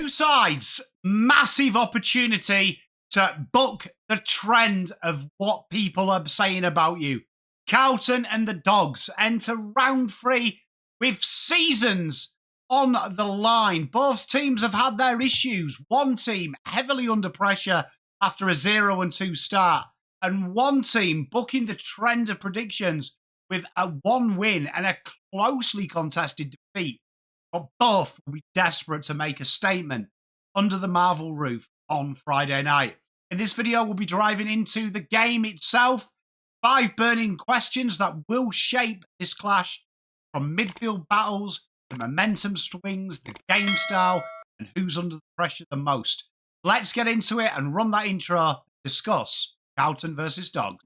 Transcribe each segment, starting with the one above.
Two sides, massive opportunity to buck the trend of what people are saying about you. Carlton and the Dogs enter round 3 with seasons on the line. Both teams have had their issues. One team heavily under pressure after a 0-2 start, and one team bucking the trend of predictions with a 1 win and a closely contested defeat. But both will be desperate to make a statement under the Marvel roof on Friday night. In this video, we'll be driving into the game itself. 5 burning questions that will shape this clash, from midfield battles to momentum swings, the game style, and who's under the pressure the most. Let's get into it and run that intro and discuss Carlton versus Dogs.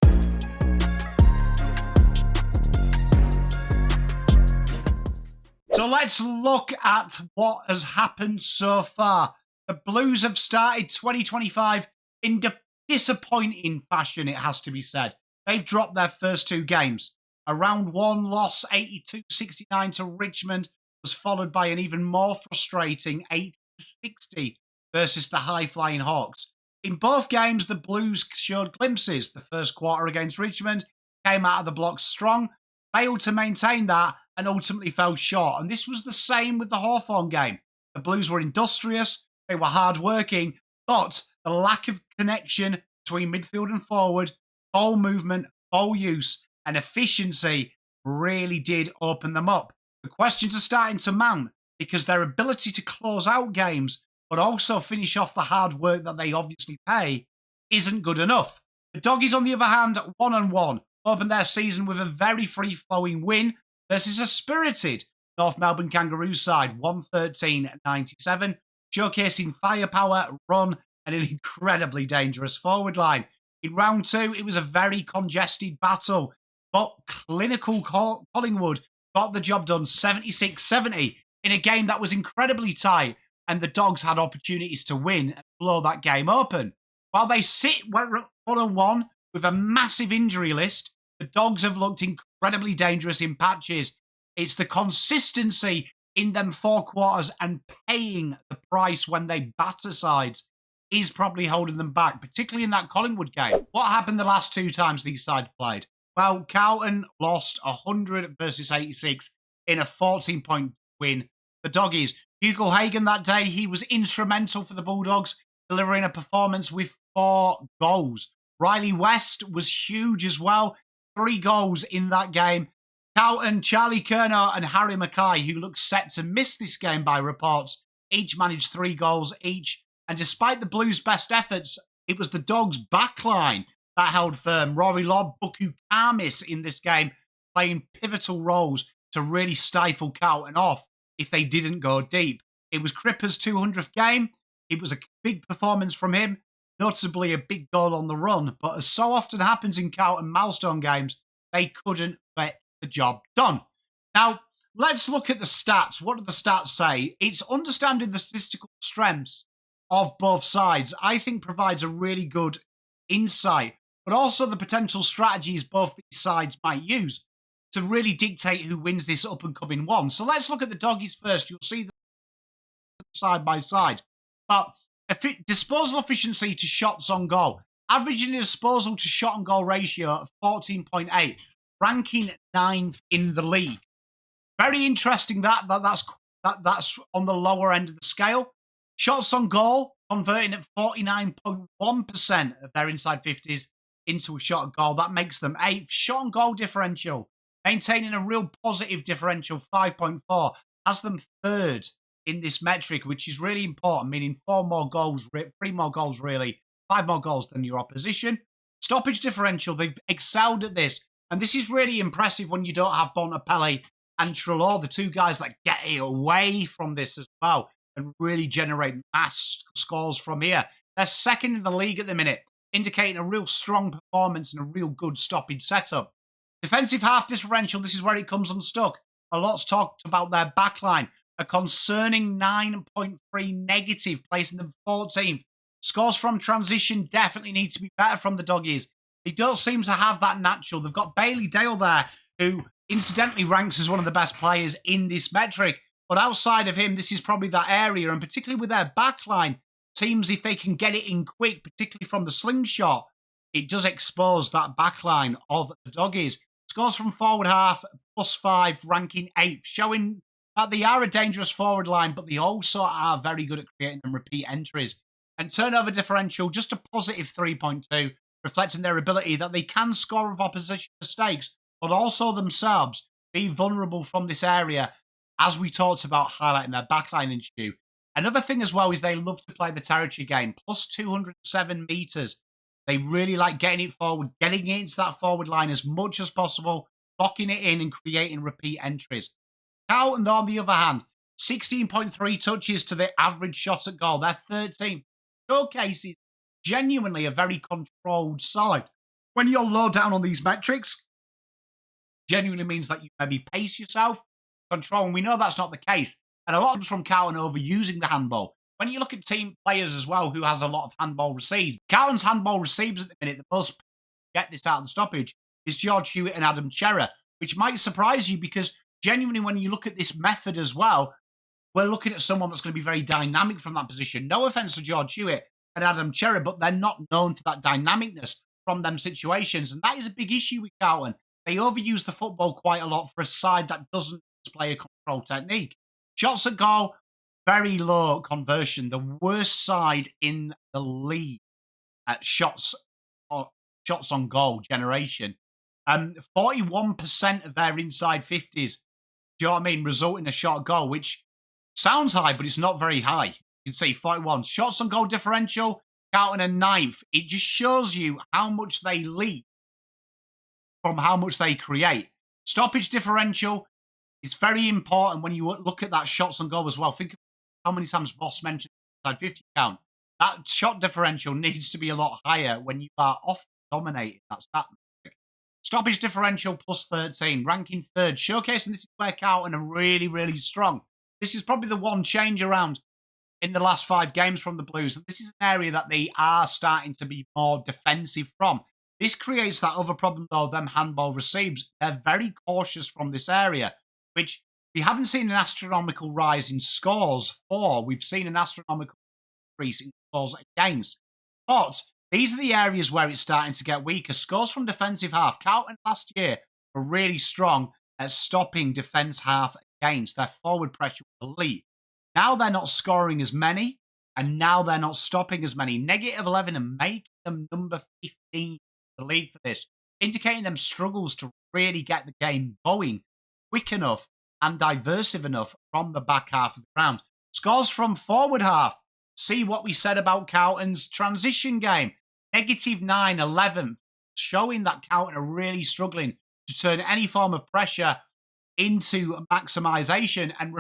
So let's look at what has happened so far. The Blues have started 2025 in disappointing fashion, it has to be said. They've dropped their first 2 games. A round 1 loss, 82-69 to Richmond, was followed by an even more frustrating 80-60 versus the high-flying Hawks. In both games, the Blues showed glimpses. The first quarter against Richmond came out of the blocks strong, failed to maintain that, and ultimately fell short. And this was the same with the Hawthorn game. The Blues were industrious, they were hard-working, but the lack of connection between midfield and forward, ball movement, ball use, and efficiency really did open them up. The questions are starting to mount because their ability to close out games but also finish off the hard work that they obviously pay isn't good enough. The Doggies, on the other hand, 1-1, opened their season with a very free-flowing win versus a spirited North Melbourne Kangaroos side, 113-97, showcasing firepower, run, and an incredibly dangerous forward line. In round 2, it was a very congested battle, but clinical Collingwood got the job done 76-70 in a game that was incredibly tight, and the Dogs had opportunities to win and blow that game open. While they sit 1-1 with a massive injury list, the Dogs have looked incredibly dangerous in patches. It's the consistency in them 4 quarters and paying the price when they batter sides is probably holding them back, particularly in that Collingwood game. What happened the last 2 times these sides played? Well, Carlton lost 100 versus 86 in a 14-point win. The Doggies, Hugo Hagan that day, he was instrumental for the Bulldogs, delivering a performance with 4 goals. Riley West was huge as well, 3 goals in that game. Carlton, Charlie Curnow and Harry Mackay, who looked set to miss this game by reports, each managed 3 goals each. And despite the Blues' best efforts, it was the Dogs' backline that held firm. Rory Lobb, Buku Kamis in this game, playing pivotal roles to really stifle Carlton off if they didn't go deep. It was Cripper's 200th game. It was a big performance from him, notably a big goal on the run. But as so often happens in Carlton milestone games, they couldn't get the job done. Now, let's look at the stats. What do the stats say? It's understanding the statistical strengths of both sides, I think, provides a really good insight, but also the potential strategies both these sides might use to really dictate who wins this up-and-coming one. So let's look at the Doggies first. You'll see them side by side. But disposal efficiency to shots on goal, averaging a disposal to shot on goal ratio of 14.8, ranking 9th in the league. Very interesting that's on the lower end of the scale. Shots on goal, converting at 49.1% of their inside 50s into a shot on goal. That makes them 8th. Shot on goal differential, maintaining a real positive differential, 5.4, has them 3rd in this metric, which is really important, meaning 3 more goals really, 5 more goals than your opposition. Stoppage differential, they've excelled at this. And this is really impressive when you don't have Bontempelli and Treloar, the 2 guys that get it away from this as well and really generate mass scores from here. They're 2nd in the league at the minute, indicating a real strong performance and a real good stoppage setup. Defensive half differential, this is where it comes unstuck. A lot's talked about their backline. A concerning 9.3 negative, placing them 14th. Scores from transition definitely need to be better from the Doggies. They don't seem to have that natural. They've got Bailey Dale there, who incidentally ranks as one of the best players in this metric. But outside of him, this is probably that area, and particularly with their backline, teams, if they can get it in quick, particularly from the slingshot, it does expose that backline of the Doggies. Scores from forward half, +5, ranking 8th, showing that they are a dangerous forward line, but they also are very good at creating them repeat entries. And turnover differential, just a positive 3.2, reflecting their ability that they can score of opposition mistakes, but also themselves be vulnerable from this area, as we talked about highlighting their backline issue. Another thing as well is they love to play the territory game, +207 metres. They really like getting it forward, getting it into that forward line as much as possible, locking it in and creating repeat entries. Carlton, on the other hand, 16.3 touches to the average shot at goal. They're 13th. Showcases genuinely a very controlled side. When you're low down on these metrics, genuinely means that you maybe pace yourself, control, and we know that's not the case. And a lot comes from Carlton overusing the handball. When you look at team players as well who has a lot of handball received, Carlton's handball receives at the minute, the most get this out of the stoppage, is George Hewitt and Adam Cherrer, which might surprise you because genuinely when you look at this method as well, we're looking at someone that's going to be very dynamic from that position. No offence to George Hewitt and Adam Cherrer, but they're not known for that dynamicness from them situations. And that is a big issue with Carlton. They overuse the football quite a lot for a side that doesn't display a control technique. Shots at goal, very low conversion. The worst side in the league at shots on goal generation. 41% of their inside 50s, do you know what I mean, result in a shot goal, which sounds high, but it's not very high. You can see 41. Shots on goal differential, Carlton are 9th. It just shows you how much they leak from how much they create. Stoppage differential is very important when you look at that shots on goal as well. Think of how many times Voss mentioned inside 50 count. That shot differential needs to be a lot higher when you are often dominating that stat metric. Stoppage differential +13, ranking 3rd, showcasing this is where Carlton are really, really strong. This is probably the one change around in the last 5 games from the Blues. This is an area that they are starting to be more defensive from. This creates that other problem, though, them handball receives. They're very cautious from this area, which we haven't seen an astronomical rise in scores for. We've seen an astronomical increase in scores against. But these are the areas where it's starting to get weaker. Scores from defensive half. Carlton last year were really strong at stopping defence half against. Their forward pressure was elite. Now they're not scoring as many, and now they're not stopping as many. -11 and making them number 15 the league for this, indicating them struggles to really get the game going quick enough and diversive enough from the back half of the ground. Scores from forward half. See what we said about Carlton's transition game. -9, 11th, showing that Carlton are really struggling to turn any form of pressure into maximisation and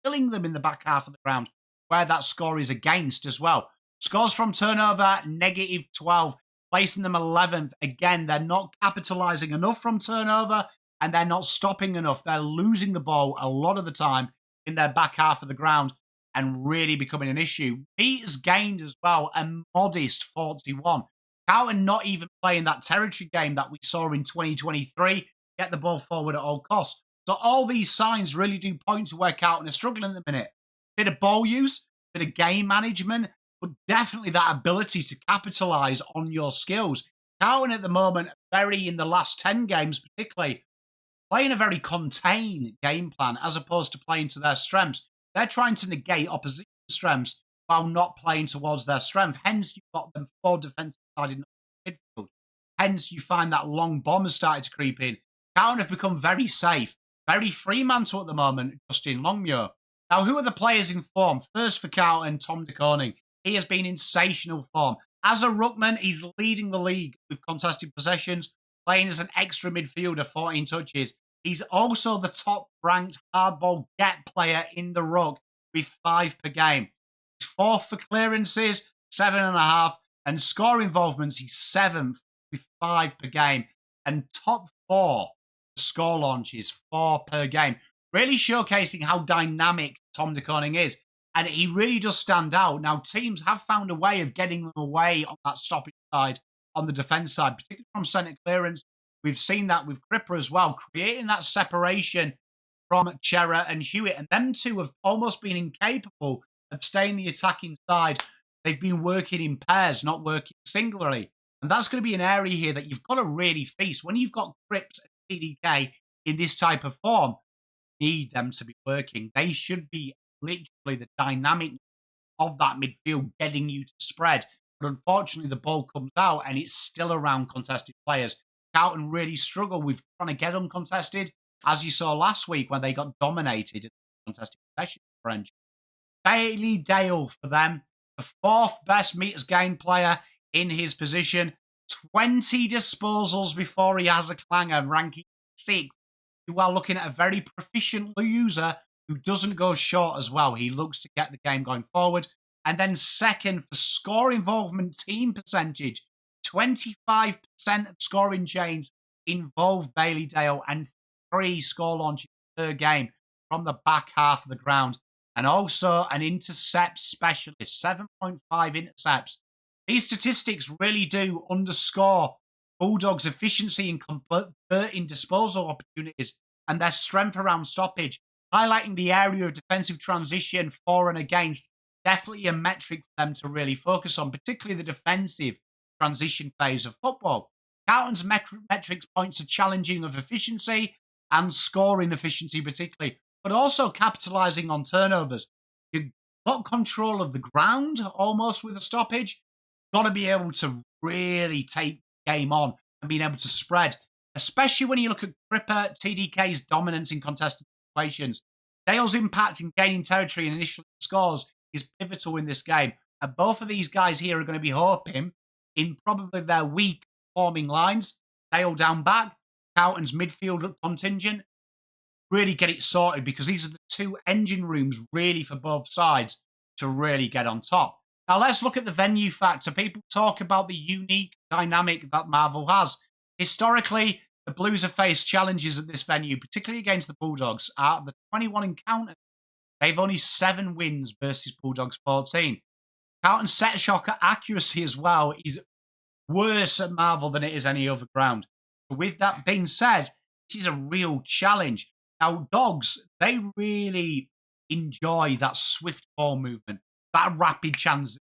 killing them in the back half of the ground where that score is against as well. Scores from turnover, -12. Placing them 11th. Again, they're not capitalising enough from turnover and they're not stopping enough. They're losing the ball a lot of the time in their back half of the ground and really becoming an issue. Meters gained as well, a modest 41. Carlton not even playing that territory game that we saw in 2023. Get the ball forward at all costs. So all these signs really do point to where Carlton are struggling at the minute. Bit of ball use, bit of game management, but definitely that ability to capitalise on your skills. Carlton at the moment, very in the last 10 games particularly, playing a very contained game plan as opposed to playing to their strengths. They're trying to negate opposition strengths while not playing towards their strength. Hence, you've got them 4 defensive side in midfield. Hence, you find that long bomb has started to creep in. Carlton have become very safe, very Fremantle at the moment, Justin Longmuir. Now, who are the players in form? First for Carlton, Tom de Koning. He has been in sensational form. As a ruckman, he's leading the league with contested possessions, playing as an extra midfielder, 14 touches. He's also the top-ranked hardball get player in the ruck with 5 per game. He's 4th for clearances, 7.5, and score involvements, he's 7th with 5 per game. And top 4 score launches, 4 per game. Really showcasing how dynamic Tom de Koning is. And he really does stand out. Now, teams have found a way of getting them away on that stopping side, on the defence side, particularly from centre clearance. We've seen that with Cripper as well, creating that separation from Chera and Hewitt. And them two have almost been incapable of staying the attacking side. They've been working in pairs, not working singularly. And that's going to be an area here that you've got to really feast. When you've got Cripps and TDK in this type of form, you need them to be working. They should be literally the dynamic of that midfield getting you to spread. But unfortunately, the ball comes out and it's still around contested players. Carlton really struggle with trying to get uncontested, as you saw last week when they got dominated in contested possession. French. Bailey Dale for them, the fourth best meters gained player in his position. 20 disposals before he has a clanger, ranking 6th. You are looking at a very proficient user who doesn't go short as well. He looks to get the game going forward. And then second for score involvement team percentage. 25% of scoring chains involve Bailey Dale and 3 score launches per game from the back half of the ground. And also an intercept specialist, 7.5 intercepts. These statistics really do underscore Bulldogs' efficiency in converting disposal opportunities and their strength around stoppage, highlighting the area of defensive transition for and against. Definitely a metric for them to really focus on, particularly the defensive transition phase of football. Carlton's metrics point to challenging of efficiency and scoring efficiency particularly, but also capitalising on turnovers. You've got control of the ground almost with a stoppage. Got to be able to really take the game on and being able to spread, especially when you look at Cripper, TDK's dominance in contested situations. Dale's impact in gaining territory and initial scores is pivotal in this game. And both of these guys here are going to be hoping in probably their weak forming lines. Dale down back, Carlton's midfield contingent, really get it sorted because these are the 2 engine rooms really for both sides to really get on top. Now let's look at the venue factor. People talk about the unique dynamic that Marvel has. Historically, the Blues have faced challenges at this venue, particularly against the Bulldogs. Out of the 21 encounters, they've only 7 wins versus Bulldogs 14. Carlton's set shot accuracy as well is worse at Marvel than it is any other ground. So with that being said, this is a real challenge. Now, Dogs, they really enjoy that swift ball movement, that rapid transition.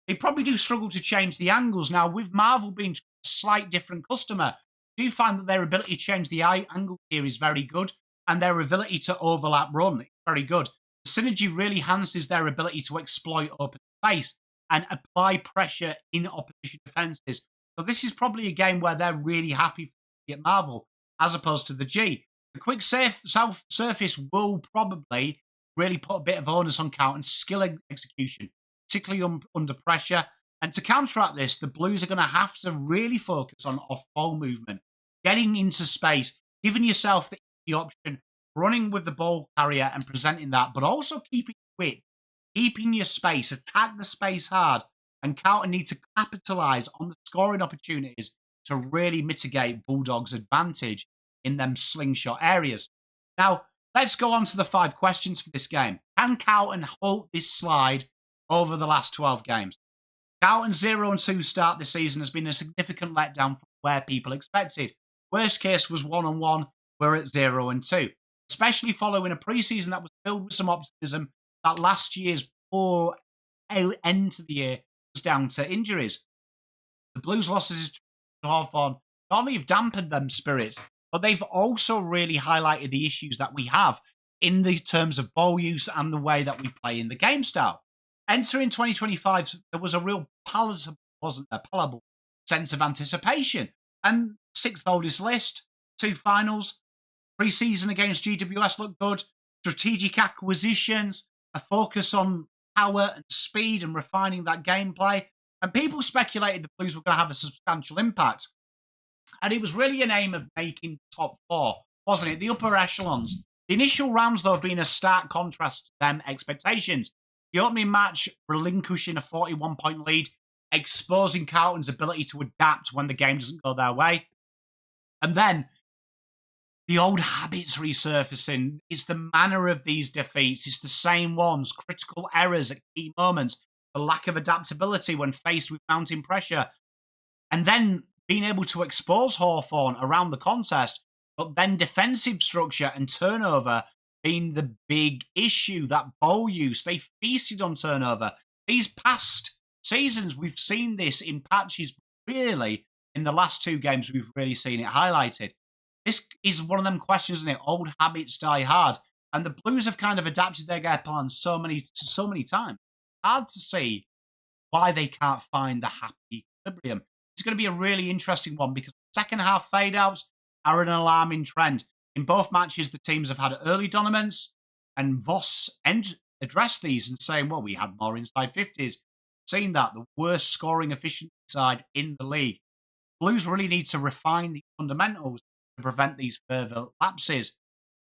They probably do struggle to change the angles. Now, with Marvel being a slight different customer, I do find that their ability to change the angle here is very good, and their ability to overlap run is very good. The synergy really enhances their ability to exploit open space and apply pressure in opposition defences. So this is probably a game where they're really happy to get Marvel, as opposed to the G. The quick south surface will probably really put a bit of onus on Carlton's skill execution, particularly under pressure. And to counteract this, the Blues are going to have to really focus on off-ball movement, getting into space, giving yourself the option, running with the ball carrier and presenting that, but also keeping width, keeping your space, attack the space hard. And Carlton need to capitalise on the scoring opportunities to really mitigate Bulldogs' advantage in them slingshot areas. Now, let's go on to the 5 questions for this game. Can Carlton halt this slide over the last 12 games? Carlton's 0-2 start this season has been a significant letdown from where people expected. Worst case was 1-1, we're at 0-2. Especially following a pre-season that was filled with some optimism that last year's poor end to the year was down to injuries. The Blues' losses to Hawthorn not only have dampened them spirits, but they've also really highlighted the issues that we have in the terms of ball use and the way that we play in the game style. Entering 2025, there was a real palatable sense of anticipation. And 6th oldest list, 2 finals, pre-season against GWS looked good, strategic acquisitions, a focus on power and speed and refining that gameplay. And people speculated the Blues were going to have a substantial impact. And it was really an aim of making top 4, wasn't it? The upper echelons. The initial rounds, though, have been a stark contrast to them expectations. The opening match relinquishing a 41-point lead, exposing Carlton's ability to adapt when the game doesn't go their way. And then the old habits resurfacing. It's the manner of these defeats. It's the same ones. Critical errors at key moments. The lack of adaptability when faced with mounting pressure. And then being able to expose Hawthorn around the contest But then defensive structure and turnover being the big issue. That ball use, they feasted on turnover. These past seasons, we've seen this in patches. Really, in the last 2 games, we've really seen it highlighted. This is one of them questions, isn't it? Old habits die hard. And the Blues have kind of adapted their game plan so many times. Hard to see why they can't find the happy equilibrium. It's going to be a really interesting one because second half fade outs are an alarming trend. In both matches, the teams have had early dominance, and Voss addressed these and saying, well, we had more inside 50s. Seen that, the worst scoring efficiency side in the league. Blues really need to refine the fundamentals to prevent these further lapses.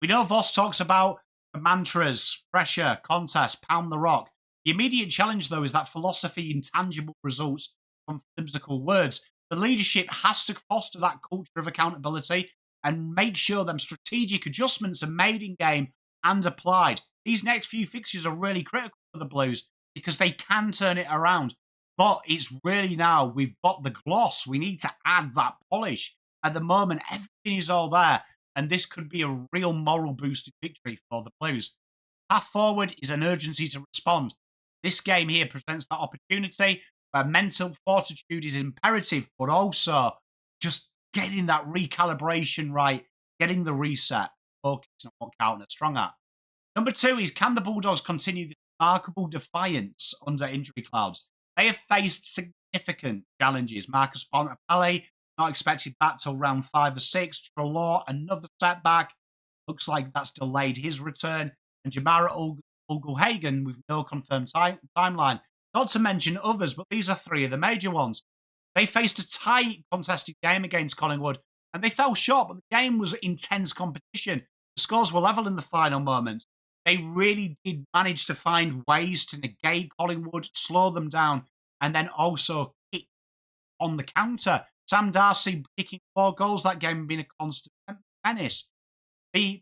We know Voss talks about the mantras, pressure, contest, pound the rock. The immediate challenge, though, is that philosophy in tangible results from physical words. The leadership has to foster that culture of accountability and make sure them strategic adjustments are made in game and applied. These next few fixtures are really critical for the Blues because they can turn it around. But it's really now, we've got the gloss. We need to add that polish. At the moment, everything is all there, and this could be a real moral boosted victory for the Blues. Path forward is an urgency to respond. This game here presents that opportunity where mental fortitude is imperative, but also just getting that recalibration right, getting the reset, focusing on what Carlton are strong at. Number 2 is, can the Bulldogs continue this remarkable defiance under injury clouds? They have faced significant challenges. Marcus Bontempelli, not expected back till round 5 or 6. Trelaw, another setback. Looks like that's delayed his return. And Jamara Ugle-Hagan with no confirmed timeline. Not to mention others, but these are 3 of the major ones. They faced a tight contested game against Collingwood, and they fell short, but the game was intense competition. The scores were level in the final moments. They really did manage to find ways to negate Collingwood, slow them down, and then also kick on the counter. Sam Darcy kicking 4 goals that game and being a constant menace. It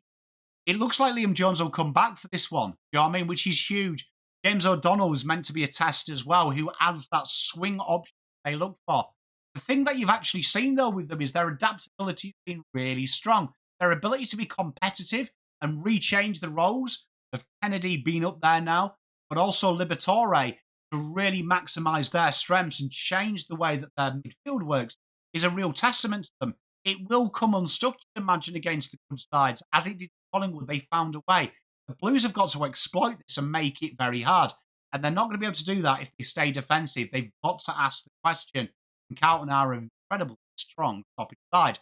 looks like Liam Jones will come back for this one, you know what I mean? Which is huge. James O'Donnell is meant to be a test as well, who adds that swing option they look for. The thing that you've actually seen, though, with them is their adaptability has been really strong. Their ability to be competitive and rechange the roles of Kennedy being up there now, but also Liberatore to really maximise their strengths and change the way that their midfield works is a real testament to them. It will come unstuck, you imagine, against the good sides. As it did Collingwood, they found a way. The Blues have got to exploit this and make it very hard. And they're not going to be able to do that if they stay defensive. They've got to ask the question. And Carlton are an incredibly strong top side.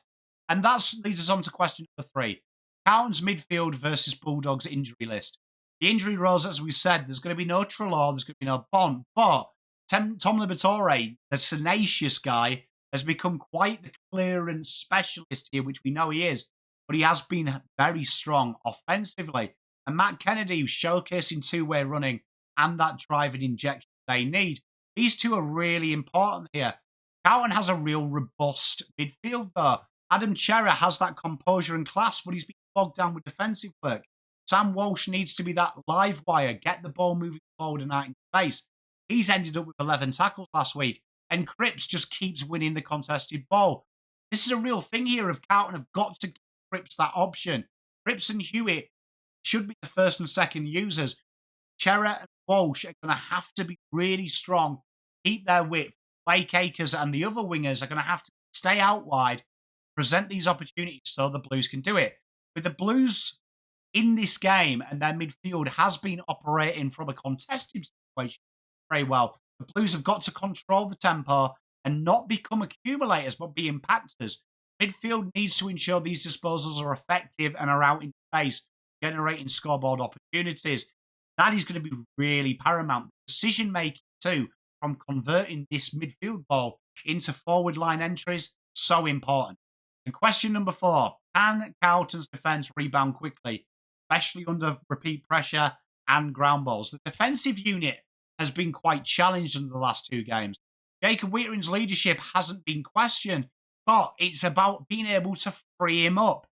And that leads us on to question number 3. Carlton's midfield versus Bulldogs injury list. The injury roles, as we said, there's going to be no Trelaw, there's going to be no Bond. But Tom Liberatore, the tenacious guy, has become quite the clearance specialist here, which we know he is. But he has been very strong offensively. And Matt Kennedy showcasing 2-way running and that driving injection they need. These 2 are really important here. Carlton has a real robust midfield, though. Adam Cherra has that composure and class, but he's been bogged down with defensive work. Sam Walsh needs to be that live wire, get the ball moving forward and out in space. He's ended up with 11 tackles last week, and Cripps just keeps winning the contested ball. This is a real thing here of Carlton have got to give Cripps that option. Cripps and Hewitt should be the first and second users. Cherra and Walsh are going to have to be really strong, keep their width. Blake Acres and the other wingers are going to have to stay out wide, present these opportunities so the Blues can do it. With the Blues in this game and their midfield has been operating from a contested situation very well, the Blues have got to control the tempo and not become accumulators but be impactors. Midfield needs to ensure these disposals are effective and are out in space, generating scoreboard opportunities. That is going to be really paramount. Decision making too, from converting this midfield ball into forward line entries, so important. And question number 4, can Carlton's defence rebound quickly, especially under repeat pressure and ground balls? The defensive unit has been quite challenged in the last 2 games. Jacob Weitering's leadership hasn't been questioned, but it's about being able to free him up,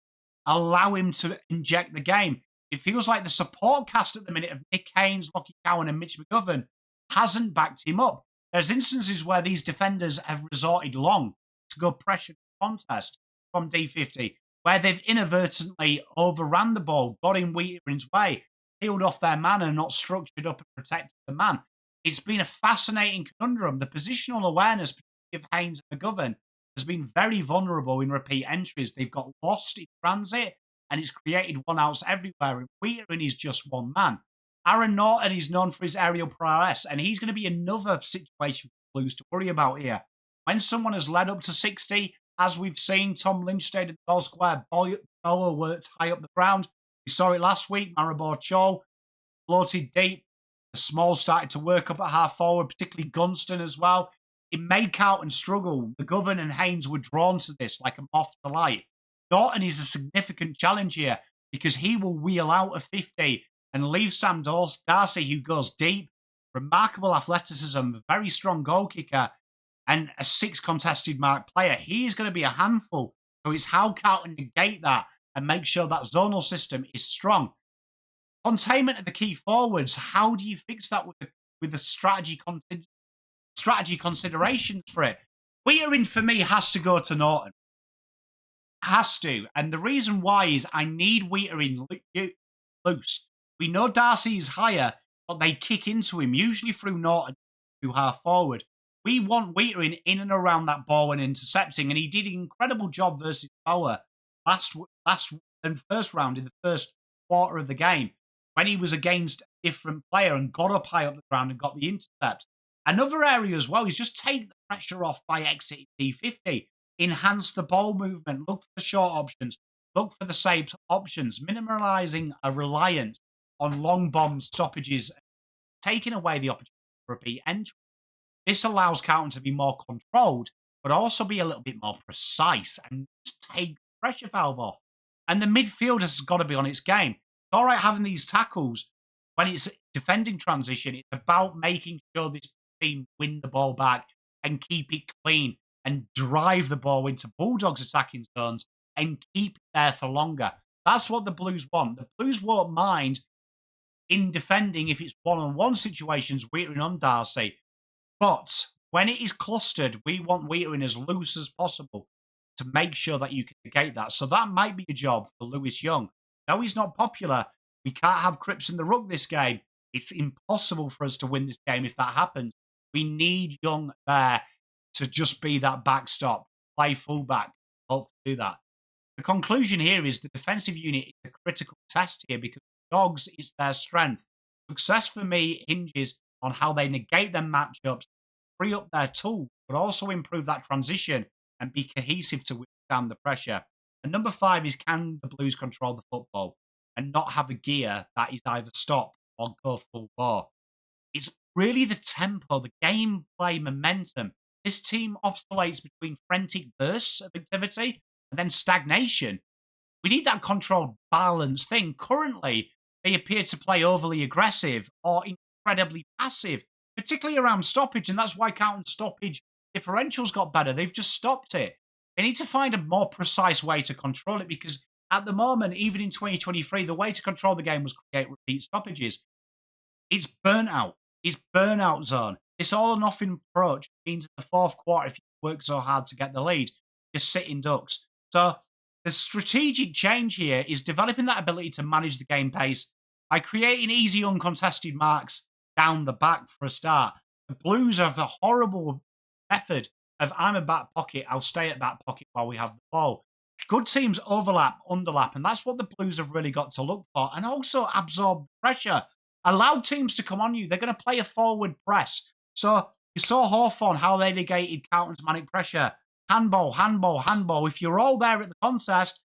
allow him to inject the game. It feels like the support cast at the minute of Nick Haynes, Lockie Cowan and Mitch McGovern hasn't backed him up. There's instances where these defenders have resorted long to go pressure contest from D50. where they've inadvertently overran the ball, got in Wheatering's way, peeled off their man and not structured up and protected the man. It's been a fascinating conundrum. The positional awareness of Haynes and McGovern has been very vulnerable in repeat entries. They've got lost in transit and it's created one-outs everywhere. And Wheatering is just one man. Aaron Norton is known for his aerial prowess, and he's going to be another situation for the Blues to worry about here. When someone has led up to 60, as we've seen, Tom Lynch stayed at the goal square, Bower worked high up the ground. We saw it last week, Maribor Cho floated deep. The Small started to work up at half forward, particularly Gunston as well. It made Carlton struggle. McGovern and Haynes were drawn to this like a moth to light. Norton is a significant challenge here because he will wheel out of 50 and leave Sam Darcy, who goes deep, remarkable athleticism, very strong goal kicker, and a 6 contested mark player. He is going to be a handful. So it's how Carlton negate that and make sure that zonal system is strong. Containment of the key forwards. How do you fix that with the strategy considerations for it? Wheatering, for me, has to go to Norton. Has to. And the reason why is I need Wheatering loose. We know Darcy is higher, but they kick into him, usually through Norton, through half forward. We want Wheatering in and around that ball when intercepting, and he did an incredible job versus Power last and first round in the first quarter of the game when he was against a different player and got up high up the ground and got the intercept. Another area as well is just take the pressure off by exiting D50, enhance the ball movement, look for the short options, look for the safe options, minimalising a reliance on long bomb stoppages, taking away the opportunity for repeat entry. This allows Carlton to be more controlled, but also be a little bit more precise and take the pressure valve off. And the midfield has got to be on its game. It's all right having these tackles when it's defending transition. It's about making sure this team win the ball back and keep it clean and drive the ball into Bulldogs attacking zones and keep it there for longer. That's what the Blues want. The Blues won't mind in defending if it's one-on-one situations, Wheatering on Darcy. But when it is clustered, we want Wheatering as loose as possible to make sure that you can negate that. So that might be a job for Lewis Young. Now he's not popular. We can't have Cripps in the ruck this game. It's impossible for us to win this game if that happens. We need Young there to just be that backstop, play fullback, help do that. The conclusion here is the defensive unit is a critical test here because Dogs is their strength. Success for me hinges on how they negate their matchups, free up their tools, but also improve that transition and be cohesive to withstand the pressure. And number 5 is, can the Blues control the football and not have a gear that is either stop or go full bore? It's really the tempo, the gameplay momentum. This team oscillates between frantic bursts of activity and then stagnation. We need that controlled, balanced thing. Currently, they appear to play overly aggressive or incredibly passive, particularly around stoppage, and that's why Carlton stoppage differentials got better. They've just stopped it. They need to find a more precise way to control it because at the moment, even in 2023, the way to control the game was create repeat stoppages. It's burnout. It's burnout zone. This all or nothing approach means in the fourth quarter, if you work so hard to get the lead, you're sitting ducks. So the strategic change here is developing that ability to manage the game pace by creating easy uncontested marks down the back for a start. The Blues have a horrible method of I'm a back pocket, I'll stay at back pocket while we have the ball. Good teams overlap, underlap, and that's what the Blues have really got to look for. And also absorb pressure. Allow teams to come on you. They're going to play a forward press. So you saw Hawthorn, how they negated Carlton's manic pressure. Handball, handball, handball. If you're all there at the contest,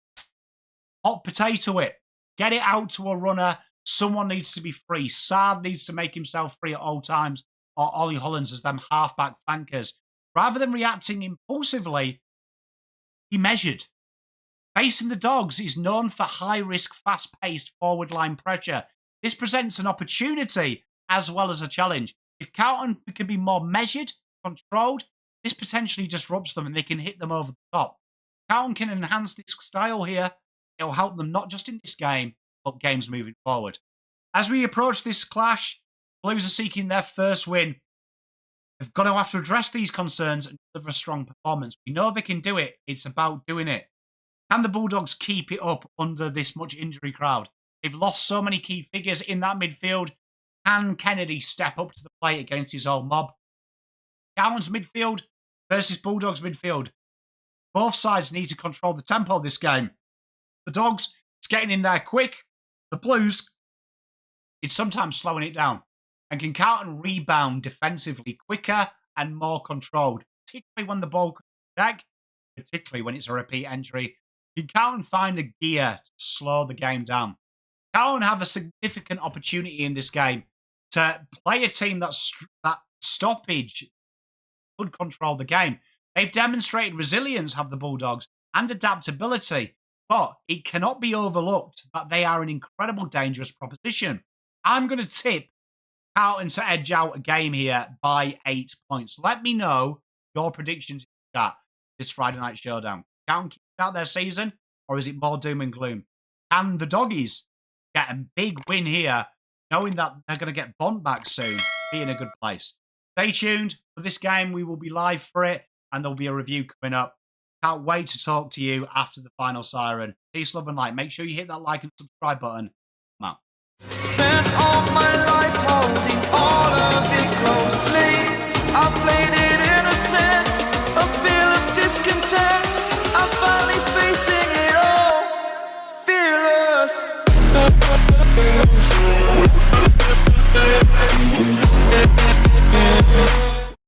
hot potato it. Get it out to a runner. Someone needs to be free. Saad needs to make himself free at all times, or Ollie Hollands as them halfback flankers. Rather than reacting impulsively, he measured. Facing the Dogs is known for high-risk, fast-paced forward-line pressure. This presents an opportunity as well as a challenge. If Carlton can be more measured, controlled, this potentially disrupts them and they can hit them over the top. Carlton can enhance this style here. It will help them not just in this game, but games moving forward. As we approach this clash, Blues are seeking their first win. They've got to have to address these concerns and deliver a strong performance. We know they can do it. It's about doing it. Can the Bulldogs keep it up under this much injury crowd? They've lost so many key figures in that midfield. Can Kennedy step up to the plate against his old mob? Cowan's midfield versus Bulldogs midfield. Both sides need to control the tempo of this game. The Dogs, it's getting in there quick. The Blues, it's sometimes slowing it down. And can Carlton rebound defensively quicker and more controlled, particularly when the ball comes back, particularly when it's a repeat entry? Can Carlton find a gear to slow the game down? Carlton have a significant opportunity in this game to play a team that stoppage could control the game. They've demonstrated resilience, have the Bulldogs, and adaptability, but it cannot be overlooked that they are an incredible dangerous proposition. I'm going to tip Carlton to edge out a game here by 8 points. Let me know your predictions in that this Friday night showdown. Carlton keep out their season, or is it more doom and gloom? Can the Doggies get a big win here, knowing that they're going to get Bond back soon, be in a good place? Stay tuned for this game. We will be live for it, and there'll be a review coming up. Can't wait to talk to you after the final siren. Peace, love, and light. Make sure you hit that like and subscribe button. Come out. Spent all my life holding all of it.